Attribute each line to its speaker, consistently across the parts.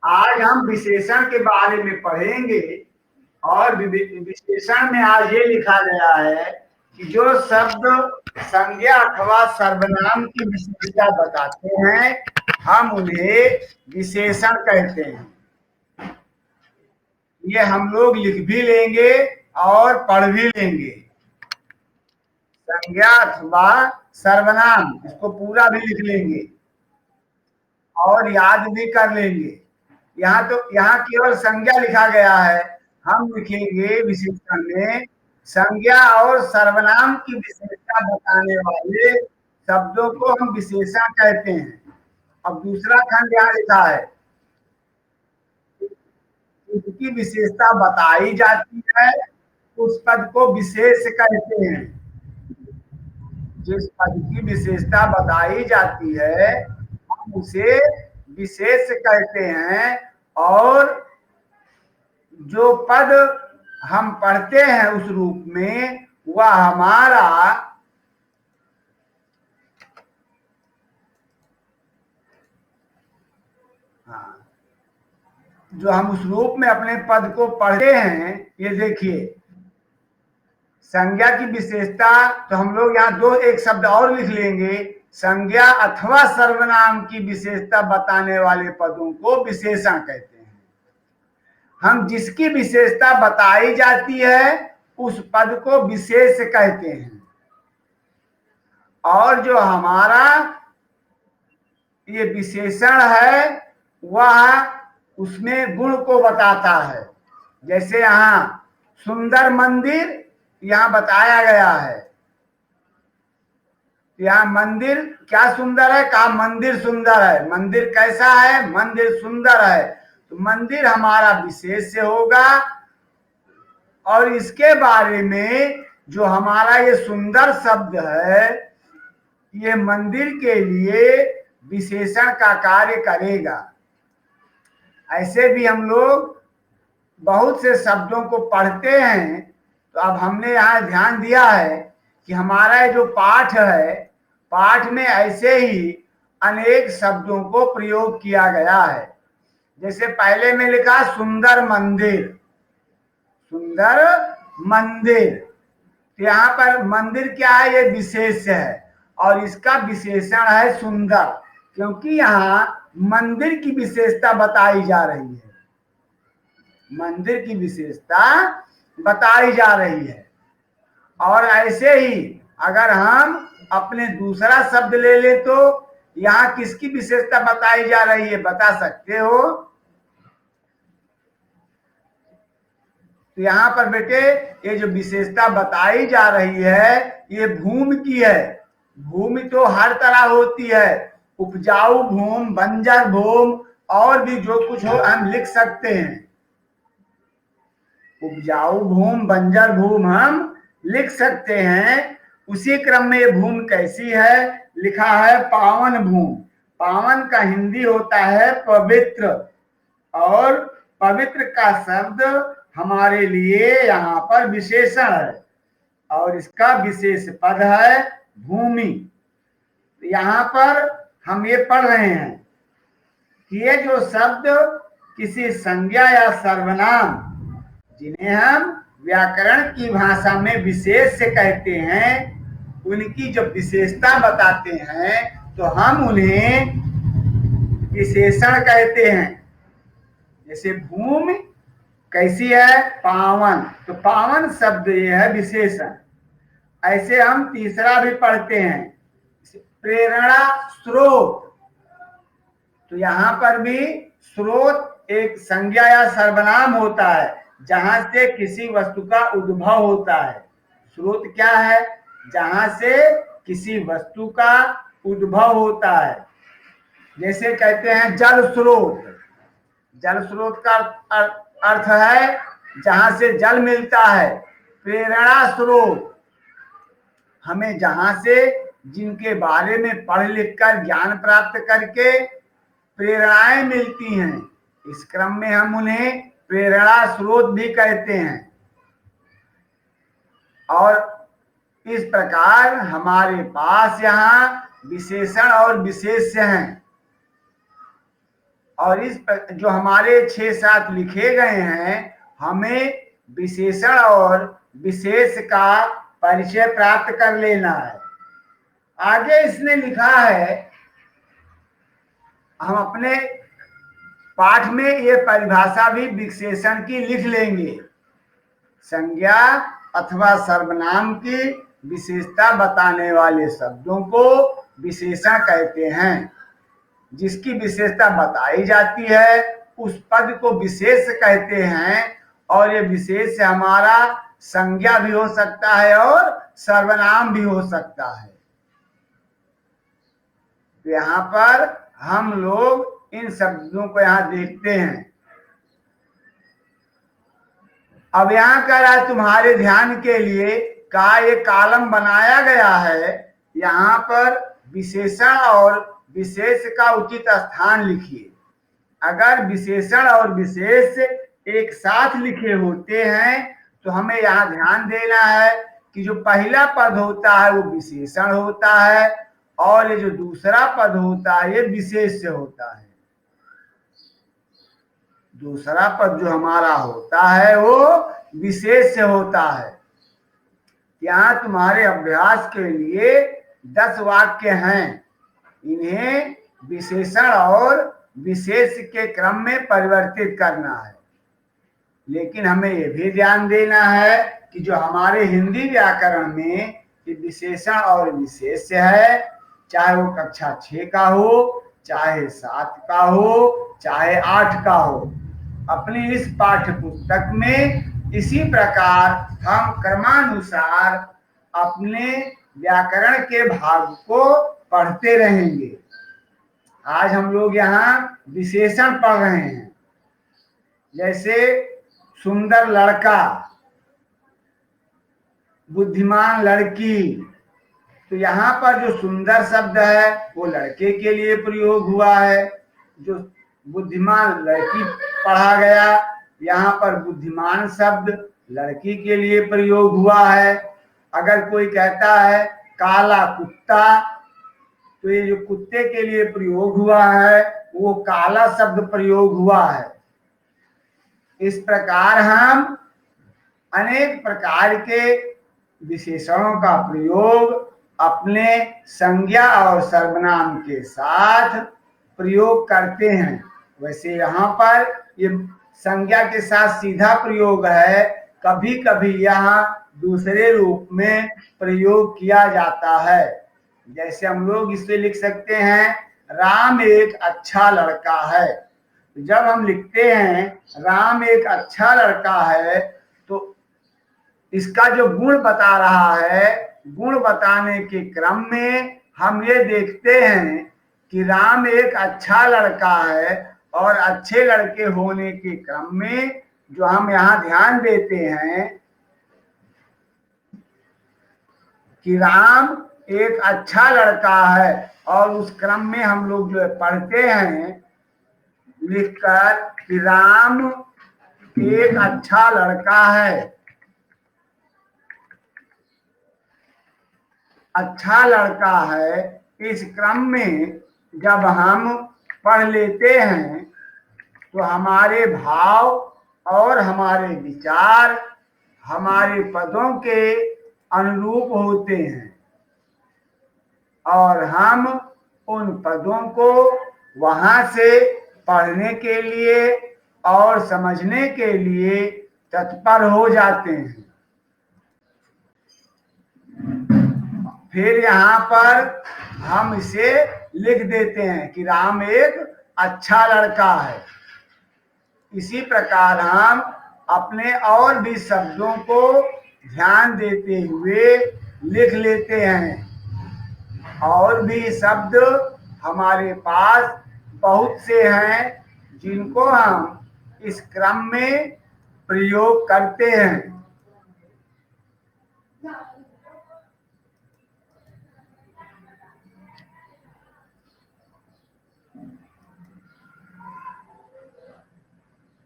Speaker 1: आज हम विशेषण के बारे में पढ़ेंगे और विशेषण में आज ये लिखा गया है कि जो शब्द संज्ञा अथवा सर्वनाम की विशेषता बताते हैं हम उन्हें विशेषण कहते हैं। ये हम लोग लिख भी लेंगे और पढ़ भी लेंगे। संज्ञा अथवा सर्वनाम, इसको पूरा भी लिख लेंगे और याद भी कर लेंगे। यहाँ केवल संज्ञा लिखा गया है, हम लिखेंगे विशेषण में संज्ञा और सर्वनाम की विशेषता बताने वाले शब्दों को हम विशेषण कहते हैं। अब दूसरा खंड यहाँ लिखा है, उसकी विशेषता बताई जाती है उस पद को विशेष कहते हैं। जिस पद की विशेषता बताई जाती है हम उसे विशेष कहते हैं, और जो पद हम पढ़ते हैं उस रूप में वह हमारा जो हम उस रूप में अपने पद को पढ़ते हैं, ये देखिए संज्ञा की विशेषता, तो हम लोग यहाँ एक शब्द और लिख लेंगे, संज्ञा अथवा सर्वनाम की विशेषता बताने वाले पदों को विशेषण कहते हैं। हम जिसकी विशेषता बताई जाती है उस पद को विशेष कहते हैं, और जो हमारा ये विशेषण है वह उसमें गुण को बताता है। जैसे यहाँ सुंदर मंदिर यहाँ बताया गया है, यहाँ मंदिर क्या सुंदर है, कहा मंदिर सुंदर है। मंदिर कैसा है, मंदिर सुंदर है। तो मंदिर हमारा विशेष होगा, और इसके बारे में जो हमारा ये सुंदर शब्द है ये मंदिर के लिए विशेषण का कार्य करेगा। ऐसे भी हम लोग बहुत से शब्दों को पढ़ते हैं, तो अब हमने यहाँ ध्यान दिया है कि हमारा जो पाठ है, पाठ में ऐसे ही अनेक शब्दों को प्रयोग किया गया है। जैसे पहले में लिखा सुंदर मंदिर, सुंदर मंदिर, तो यहाँ पर मंदिर क्या है, ये विशेष है और इसका विशेषण है सुंदर, क्योंकि यहाँ मंदिर की विशेषता बताई जा रही है। मंदिर की विशेषता बताई जा रही है। और ऐसे ही अगर हम अपने दूसरा शब्द ले ले तो यहाँ किसकी विशेषता बताई जा रही है, बता सकते हो? तो यहाँ पर बेटे ये जो विशेषता बताई जा रही है ये भूमि की है। भूमि तो हर तरह होती है, उपजाऊ भूमि, बंजर भूमि, और भी जो कुछ हो हम लिख सकते हैं। उपजाऊ भूमि, बंजर भूमि हम लिख सकते हैं। उसी क्रम में ये भूमि कैसी है, लिखा है पावन भूमि। पावन का हिंदी होता है पवित्र, और पवित्र का शब्द हमारे लिए यहाँ पर विशेषण है, और इसका विशेष पद है भूमि। यहाँ पर हम ये पढ़ रहे हैं कि ये जो शब्द किसी संज्ञा या सर्वनाम, जिन्हें हम व्याकरण की भाषा में विशेष से कहते हैं, उनकी जब विशेषता बताते हैं तो हम उन्हें विशेषण कहते हैं। जैसे भूमि कैसी है, पावन, तो पावन शब्द ये है विशेषण। ऐसे हम तीसरा भी पढ़ते हैं, प्रेरणा स्रोत, तो यहाँ पर भी स्रोत एक संज्ञा या सर्वनाम होता है जहां से किसी वस्तु का उद्भव होता है। स्रोत क्या है, जहां से किसी वस्तु का उद्भव होता है। जैसे कहते हैं जल स्रोत, जल स्रोत का अर्थ है जहां से जल मिलता है। प्रेरणा स्रोत हमें जहां से जिनके बारे में पढ़ लिख कर ज्ञान प्राप्त करके प्रेरणाएं मिलती हैं, इस क्रम में हम उन्हें प्रेरणा स्रोत भी कहते हैं। और इस प्रकार हमारे पास यहाँ विशेषण और विशेष्य हैं, और इस जो हमारे 6-7 लिखे गए हैं, हमें विशेषण और विशेष का परिचय प्राप्त कर लेना है। आगे इसने लिखा है, हम अपने पाठ में ये परिभाषा भी विशेषण की लिख लेंगे। संज्ञा अथवा सर्वनाम की विशेषता बताने वाले शब्दों को विशेषण कहते हैं। जिसकी विशेषता बताई जाती है उस पद को विशेष कहते हैं, और ये विशेष हमारा संज्ञा भी हो सकता है और सर्वनाम भी हो सकता है। तो यहाँ पर हम लोग इन शब्दों को यहाँ देखते हैं। अब यहाँ कह रहा है तुम्हारे ध्यान के लिए का ये कॉलम बनाया गया है, यहाँ पर विशेषण और विशेष का उचित स्थान लिखिए। अगर विशेषण और विशेष एक साथ लिखे होते हैं तो हमें यहाँ ध्यान देना है कि जो पहला पद होता है वो विशेषण होता है, और ये जो दूसरा पद होता है ये विशेष होता है। दूसरा पद जो हमारा होता है वो विशेष होता है। यहाँ तुम्हारे अभ्यास के लिए 10 वाक्य हैं, इन्हें विशेषण और विशेष के क्रम में परिवर्तित करना है। लेकिन हमें यह भी ध्यान देना है कि जो हमारे हिंदी व्याकरण में ये विशेषण और विशेष है, चाहे वो कक्षा 6 का हो, चाहे 7 का हो, चाहे 8 का हो, अपनी इस पाठ्य पुस्तक में इसी प्रकार हम क्रमानुसार अपने व्याकरण के भाग को पढ़ते रहेंगे। आज हम लोग यहाँ विशेषण पढ़ रहे हैं, जैसे सुंदर लड़का, बुद्धिमान लड़की। तो यहाँ पर जो सुंदर शब्द है वो लड़के के लिए प्रयोग हुआ है, जो बुद्धिमान लड़की पढ़ा गया, यहाँ पर बुद्धिमान शब्द लड़की के लिए प्रयोग हुआ है। अगर कोई कहता है काला कुत्ता, तो ये जो कुत्ते के लिए प्रयोग हुआ है वो काला शब्द प्रयोग हुआ है। इस प्रकार हम अनेक प्रकार के विशेषणों का प्रयोग अपने संज्ञा और सर्वनाम के साथ प्रयोग करते हैं। वैसे यहाँ पर ये संज्ञा के साथ सीधा प्रयोग है, कभी कभी यहाँ दूसरे रूप में प्रयोग किया जाता है। जैसे हम लोग इसे लिख सकते हैं, राम एक अच्छा लड़का है। जब हम लिखते हैं राम एक अच्छा लड़का है, तो इसका जो गुण बता रहा है, गुण बताने के क्रम में हम ये देखते हैं कि राम एक अच्छा लड़का है, और अच्छे लड़के होने के क्रम में जो हम यहाँ ध्यान देते हैं कि राम एक अच्छा लड़का है, और उस क्रम में हम लोग जो पढ़ते हैं लिखकर कि राम एक अच्छा लड़का है। अच्छा लड़का है, इस क्रम में जब हम पढ़ लेते हैं तो हमारे भाव और हमारे विचार हमारे पदों के अनुरूप होते हैं, और हम उन पदों को वहां से पढ़ने के लिए और समझने के लिए तत्पर हो जाते हैं। फिर यहाँ पर हम इसे लिख देते हैं कि राम एक अच्छा लड़का है। इसी प्रकार हम अपने और भी शब्दों को ध्यान देते हुए लिख लेते हैं। और भी शब्द हमारे पास बहुत से हैं जिनको हम इस क्रम में प्रयोग करते हैं।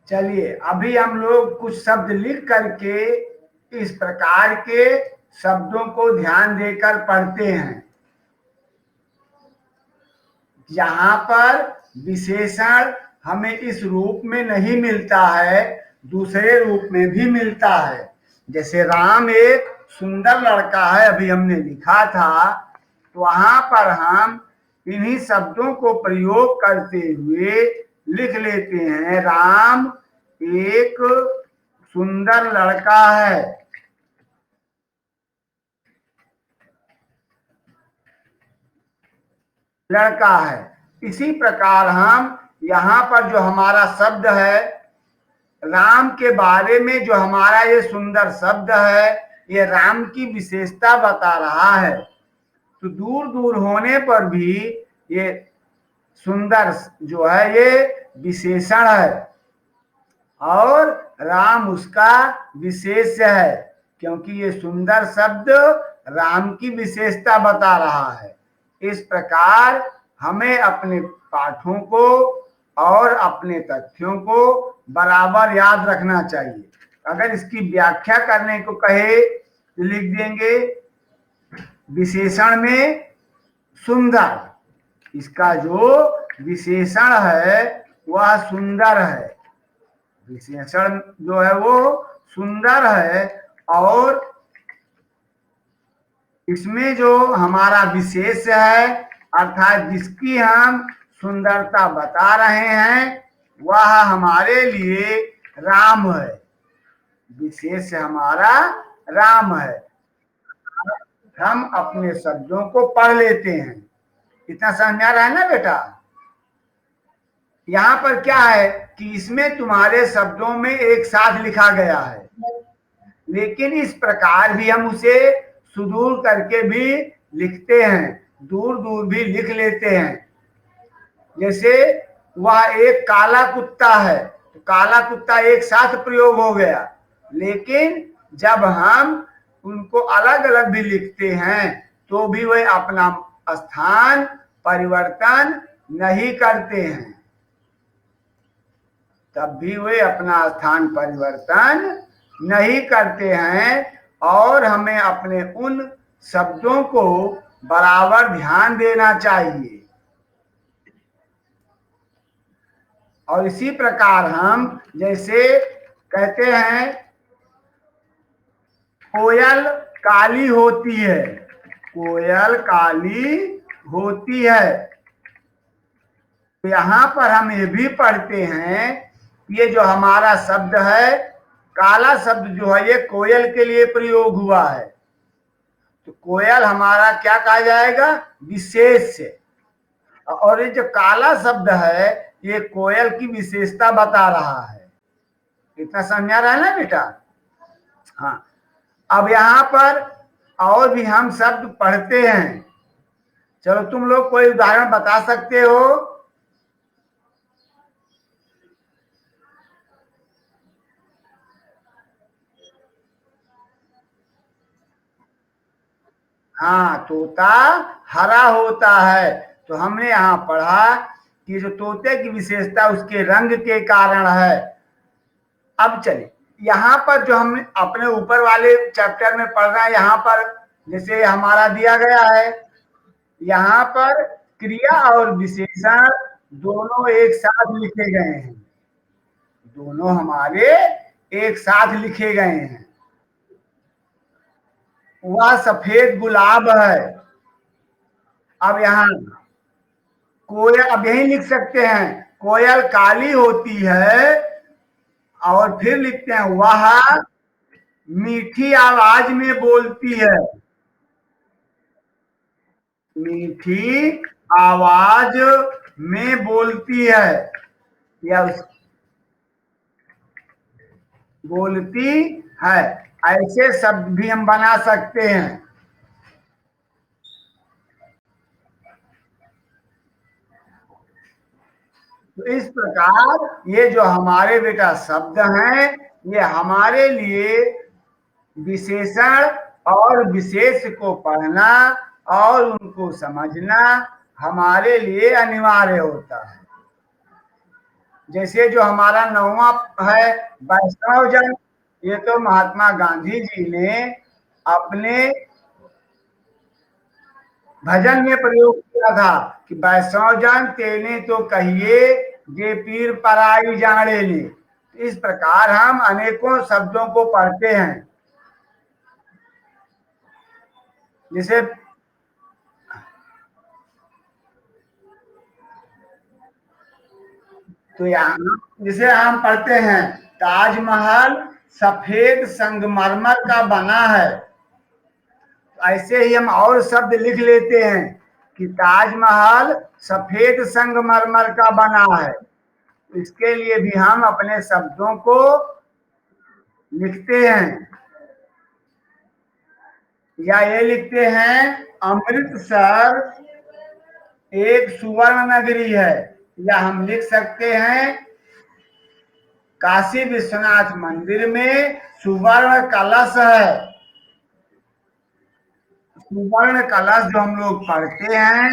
Speaker 1: चलिए अभी हम लोग कुछ शब्द लिख करके इस प्रकार के शब्दों को ध्यान देकर पढ़ते हैं। यहाँ पर विशेषण हमें इस रूप में नहीं मिलता है, दूसरे रूप में भी मिलता है। जैसे राम एक सुंदर लड़का है, अभी हमने लिखा था, तो वहां पर हम इन्हीं शब्दों को प्रयोग करते हुए लिख लेते हैं, राम एक सुंदर लड़का है। लड़का है। इसी प्रकार हम यहाँ पर जो हमारा शब्द है, राम के बारे में जो हमारा ये सुंदर शब्द है, ये राम की विशेषता बता रहा है। तो दूर दूर होने पर भी ये सुंदर जो है ये विशेषण है, और राम उसका विशेष है, क्योंकि ये सुंदर शब्द राम की विशेषता बता रहा है। इस प्रकार हमें अपने पाठों को और अपने तथ्यों को बराबर याद रखना चाहिए। अगर इसकी व्याख्या करने को कहे तो लिख देंगे विशेषण में सुंदर, इसका जो विशेषण है वह सुंदर है, विशेषण जो है वो सुंदर है, और इसमें जो हमारा विशेष है अर्थात जिसकी हम सुंदरता बता रहे हैं वह हमारे लिए राम है, विशेष हमारा राम है। हम अपने शब्दों को पढ़ लेते हैं। इतना समझ आ रहा है ना बेटा? यहाँ पर क्या है कि इसमें तुम्हारे शब्दों में एक साथ लिखा गया है, लेकिन इस प्रकार भी हम उसे सुदूर करके भी लिखते हैं, दूर दूर भी लिख लेते हैं। जैसे वह एक काला कुत्ता है, तो काला कुत्ता एक साथ प्रयोग हो गया, लेकिन जब हम उनको अलग अलग भी लिखते हैं तो भी वे अपना स्थान परिवर्तन नहीं करते हैं, तब भी वे अपना स्थान परिवर्तन नहीं करते हैं। और हमें अपने उन शब्दों को बराबर ध्यान देना चाहिए। और इसी प्रकार हम जैसे कहते हैं कोयल काली होती है, कोयल काली होती है, तो यहाँ पर हम ये भी पढ़ते हैं, ये जो हमारा शब्द है काला शब्द जो है ये कोयल के लिए प्रयोग हुआ है, तो कोयल हमारा क्या कहा जाएगा? विशेष। और ये जो काला शब्द है ये कोयल की विशेषता बता रहा है। इतना समझा रहा है ना बेटा? हाँ, अब यहाँ पर और भी हम शब्द पढ़ते हैं। चलो तुम लोग कोई उदाहरण बता सकते हो? हाँ, तोता हरा होता है, तो हमने यहाँ पढ़ा कि जो तोते की विशेषता उसके रंग के कारण है। अब चलिए यहाँ पर जो हम अपने ऊपर वाले चैप्टर में पढ़ रहे हैं, यहाँ पर जैसे हमारा दिया गया है, यहाँ पर क्रिया और विशेषण दोनों एक साथ लिखे गए हैं, दोनों हमारे एक साथ लिखे गए हैं। वह सफेद गुलाब है। अब यहाँ कोयल, अब यही लिख सकते हैं कोयल काली होती है, और फिर लिखते हैं वह मीठी आवाज में बोलती है, मीठी आवाज में बोलती है, या बोलती है। ऐसे शब्द भी हम बना सकते हैं। तो इस प्रकार ये जो हमारे बेटा शब्द हैं ये हमारे लिए विशेषण और विशेष को पढ़ना और उनको समझना हमारे लिए अनिवार्य होता है। जैसे जो हमारा 9वां है वैष्णव जन, ये तो महात्मा गांधी जी ने अपने भजन में प्रयोग किया था कि वैष्णव जन तेने तो कहिए जे पीर पराई जाने ले। इस प्रकार हम अनेकों शब्दों को पढ़ते हैं। जैसे तो यहाँ जिसे हम पढ़ते हैं, ताजमहल सफेद संगमरमर का बना है। ऐसे ही हम और शब्द लिख लेते हैं कि ताजमहल सफेद संगमरमर का बना है। इसके लिए भी हम अपने शब्दों को लिखते हैं, या ये लिखते हैं अमृतसर एक सुवर्ण नगरी है, या हम लिख सकते हैं काशी विश्वनाथ मंदिर में सुवर्ण कलश है। सुवर्ण कलश जो हम लोग पढ़ते हैं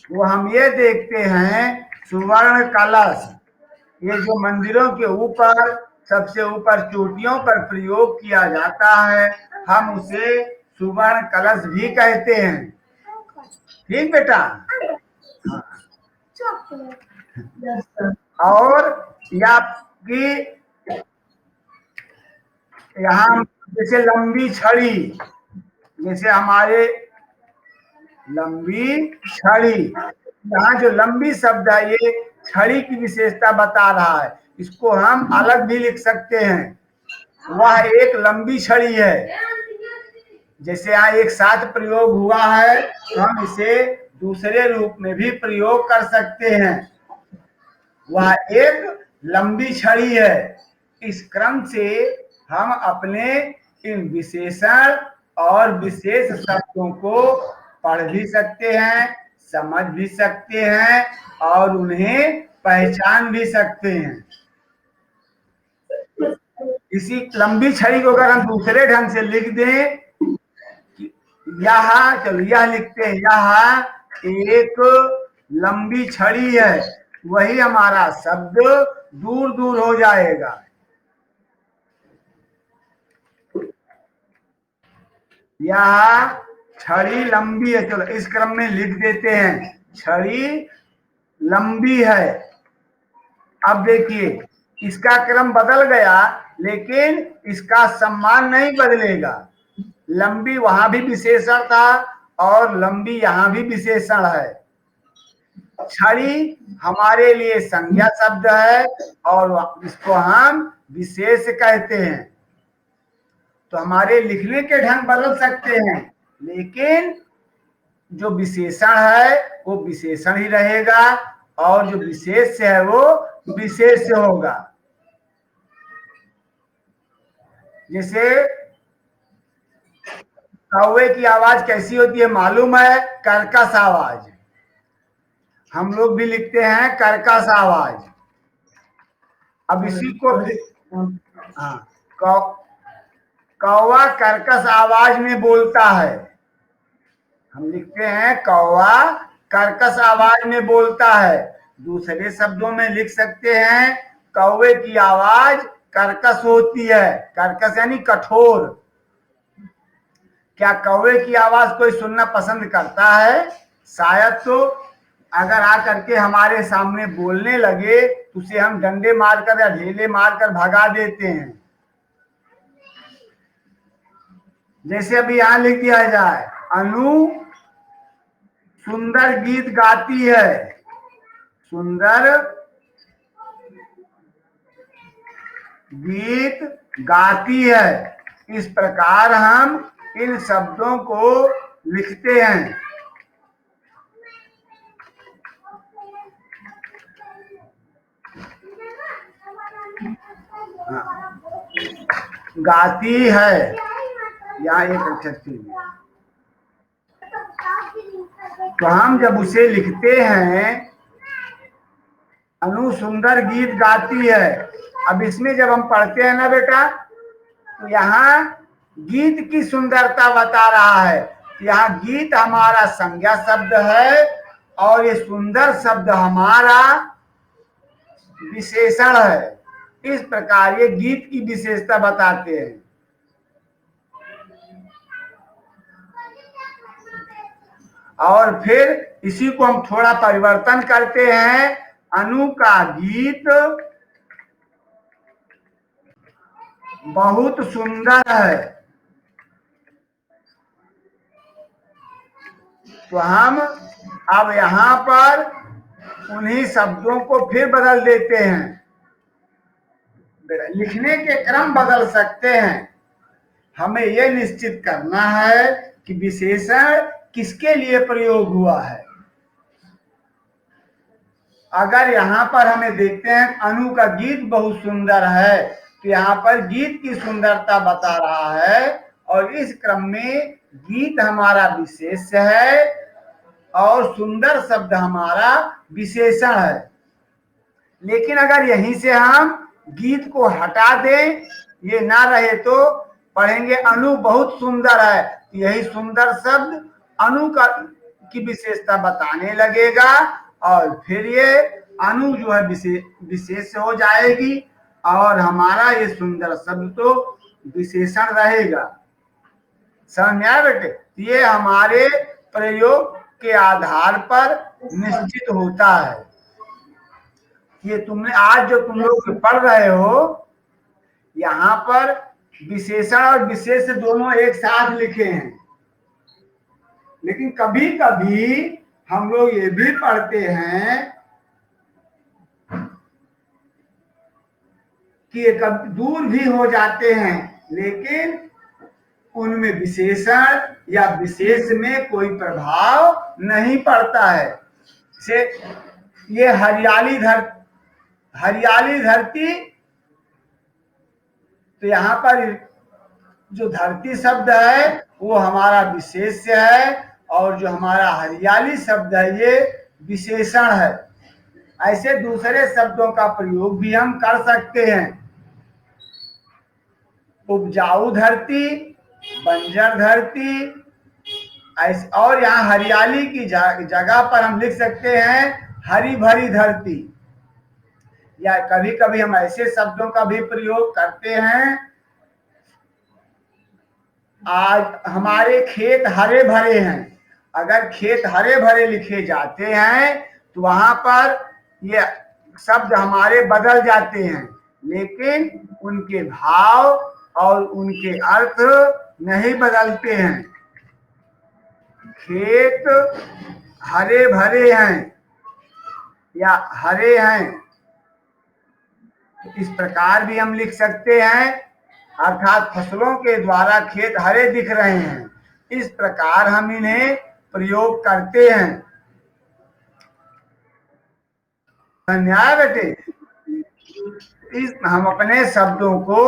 Speaker 1: वो हम ये देखते हैं, सुवर्ण कलश ये जो मंदिरों के ऊपर सबसे ऊपर चोटियों पर प्रयोग किया जाता है, हम उसे सुवर्ण कलश भी कहते हैं। ठीक बेटा। और या कि यहाँ जैसे लंबी छड़ी, जैसे हमारे लंबी छड़ी, यहाँ जो लंबी शब्द है ये छड़ी की विशेषता बता रहा है। इसको हम अलग भी लिख सकते हैं, वह एक लंबी छड़ी है। जैसे यहाँ एक साथ प्रयोग हुआ है तो हम इसे दूसरे रूप में भी प्रयोग कर सकते हैं, वह एक लंबी छड़ी है। इस क्रम से हम अपने इन विशेषण और विशेष शब्दों को पढ़ भी सकते हैं, समझ भी सकते हैं और उन्हें पहचान भी सकते हैं। इसी लंबी छड़ी को अगर हम दूसरे ढंग से लिख दें, यहाँ चलो यह लिखते हैं, यह एक लंबी छड़ी है, वही हमारा शब्द दूर दूर हो जाएगा। यह छड़ी लंबी है, चलो इस क्रम में लिख देते हैं, छड़ी लंबी है। अब देखिए इसका क्रम बदल गया लेकिन इसका सम्मान नहीं बदलेगा। लंबी वहां भी विशेषण था और लंबी यहां भी विशेषण है। छड़ी हमारे लिए संज्ञा शब्द है और इसको हम विशेष कहते हैं। तो हमारे लिखने के ढंग बदल सकते हैं लेकिन जो विशेषण है वो विशेषण ही रहेगा और जो विशेष है वो विशेष होगा। जैसे कौवे की आवाज कैसी होती है मालूम है? कर्कश आवाज। हम लोग भी लिखते हैं कर्कश आवाज। अब इसी को हाँ, कौवा कर्कश आवाज में बोलता है। हम लिखते हैं कौवा कर्कश आवाज में बोलता है। दूसरे शब्दों में लिख सकते हैं कौवे की आवाज कर्कश होती है। कर्कश यानी कठोर। क्या कौवे की आवाज कोई सुनना पसंद करता है? शायद तो अगर आकर के हमारे सामने बोलने लगे तो उसे हम डंडे मारकर या ढेले मारकर भगा देते हैं। जैसे अभी यहां लिख दिया जाए, अनु सुंदर गीत गाती है। सुंदर गीत गाती है। इस प्रकार हम इन शब्दों को लिखते हैं। गाती है यहाँ एक अक्षर के लिए। तो हम जब उसे लिखते हैं अनु सुंदर गीत गाती है, अब इसमें जब हम पढ़ते हैं ना बेटा तो यहाँ गीत की सुंदरता बता रहा है। यहाँ गीत हमारा संज्ञा शब्द है और ये सुंदर शब्द हमारा विशेषण है। इस प्रकार ये गीत की विशेषता बताते हैं। और फिर इसी को हम थोड़ा परिवर्तन करते हैं। अनु का गीत बहुत सुंदर है। तो हम अब यहां पर उन्हीं शब्दों को फिर बदल देते हैं, लिखने के क्रम बदल सकते हैं। हमें यह निश्चित करना है कि विशेषण किसके लिए प्रयोग हुआ है। अगर यहाँ पर हमें देखते हैं अनु का गीत बहुत सुंदर है, तो यहाँ पर गीत की सुंदरता बता रहा है और इस क्रम में गीत हमारा विशेष्य है और सुंदर शब्द हमारा विशेषण है। लेकिन अगर यहीं से हम गीत को हटा दें, ये ना रहे, तो पढ़ेंगे अनु बहुत सुंदर है, यही सुंदर शब्द अनु का की विशेषता बताने लगेगा और फिर ये अनु जो है विशेष हो जाएगी और हमारा ये सुंदर शब्द तो विशेषण रहेगा। समझ में आया बेटे? ये हमारे प्रयोग के आधार पर निश्चित होता है। ये तुमने आज जो तुम लोग पढ़ रहे हो, यहाँ पर विशेषण और विशेष दोनों एक साथ लिखे हैं। लेकिन कभी कभी हम लोग ये भी पढ़ते हैं कि ये कभी दूर भी हो जाते हैं, लेकिन उनमें विशेषण या विशेष में कोई प्रभाव नहीं पड़ता है। से ये हरियाली धरती, तो यहाँ पर जो धरती शब्द है वो हमारा विशेष्य है और जो हमारा हरियाली शब्द है ये विशेषण है। ऐसे दूसरे शब्दों का प्रयोग भी हम कर सकते हैं। उपजाऊ धरती, बंजर धरती, ऐसे, और यहाँ हरियाली की जगह पर हम लिख सकते हैं हरी भरी धरती। या कभी कभी हम ऐसे शब्दों का भी प्रयोग करते हैं, आज हमारे खेत हरे भरे हैं। अगर खेत हरे भरे लिखे जाते हैं तो वहां पर ये शब्द हमारे बदल जाते हैं, लेकिन उनके भाव और उनके अर्थ नहीं बदलते हैं। खेत हरे भरे हैं या हरे हैं, इस प्रकार भी हम लिख सकते हैं, अर्थात फसलों के द्वारा खेत हरे दिख रहे हैं। इस प्रकार हम इन्हें प्रयोग करते हैं। न्याय बेटे, हम अपने शब्दों को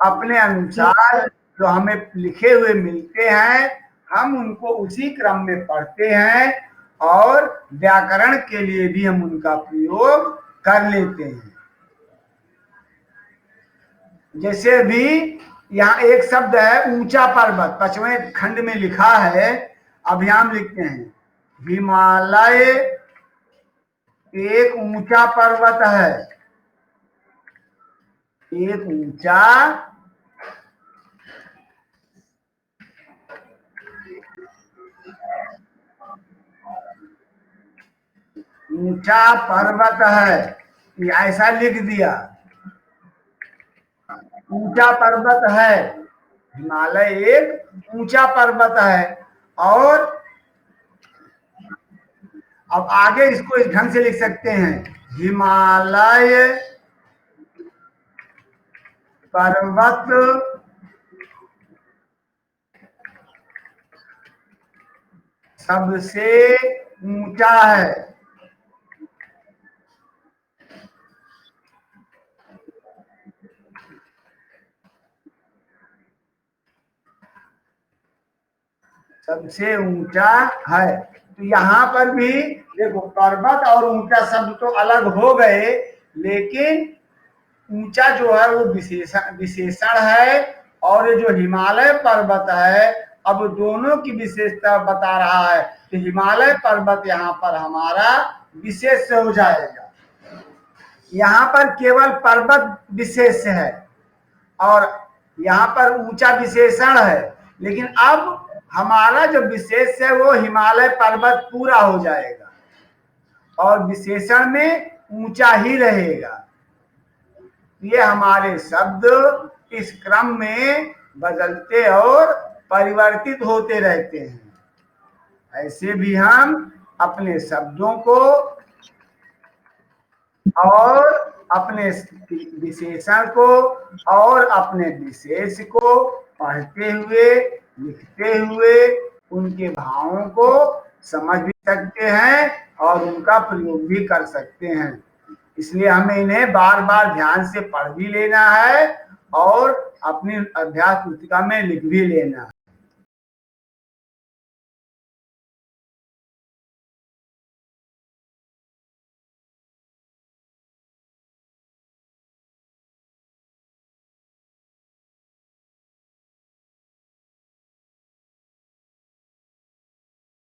Speaker 1: अपने अनुसार जो हमें लिखे हुए मिलते हैं, हम उनको उसी क्रम में पढ़ते हैं और व्याकरण के लिए भी हम उनका प्रयोग कर लेते हैं। जैसे भी यहाँ एक शब्द है ऊंचा पर्वत, 5वें खंड में लिखा है, अभी हम लिखते हैं हिमालय एक ऊंचा पर्वत है। एक ऊंचा पर्वत है, ऐसा लिख दिया। ऊंचा पर्वत है, हिमालय एक ऊंचा पर्वत है। और अब आगे इसको इस ढंग से लिख सकते हैं, हिमालय पर्वत सबसे ऊंचा है। सबसे ऊंचा है। तो यहाँ पर भी देखो, पर्वत और ऊंचा शब्द तो अलग हो गए, लेकिन ऊंचा जो है वो विशेषण है और जो हिमालय पर्वत है अब दोनों की विशेषता बता रहा है। तो हिमालय पर्वत यहाँ पर हमारा विशेष हो जाएगा। यहाँ पर केवल पर्वत विशेष है और यहाँ पर ऊंचा विशेषण है, लेकिन अब हमारा जो विशेष है वो हिमालय पर्वत पूरा हो जाएगा और विशेषण में ऊंचा ही रहेगा। ये हमारे शब्द इस क्रम में बदलते और परिवर्तित होते रहते हैं। ऐसे भी हम अपने शब्दों को और अपने विशेषण को और अपने विशेष को पढ़ते हुए, लिखते हुए उनके भावों को समझ भी सकते हैं और उनका प्रयोग भी कर सकते हैं। इसलिए हमें इन्हें बार बार ध्यान से पढ़ भी लेना है और अपनी अभ्यास पुस्तिका में लिख भी लेना है।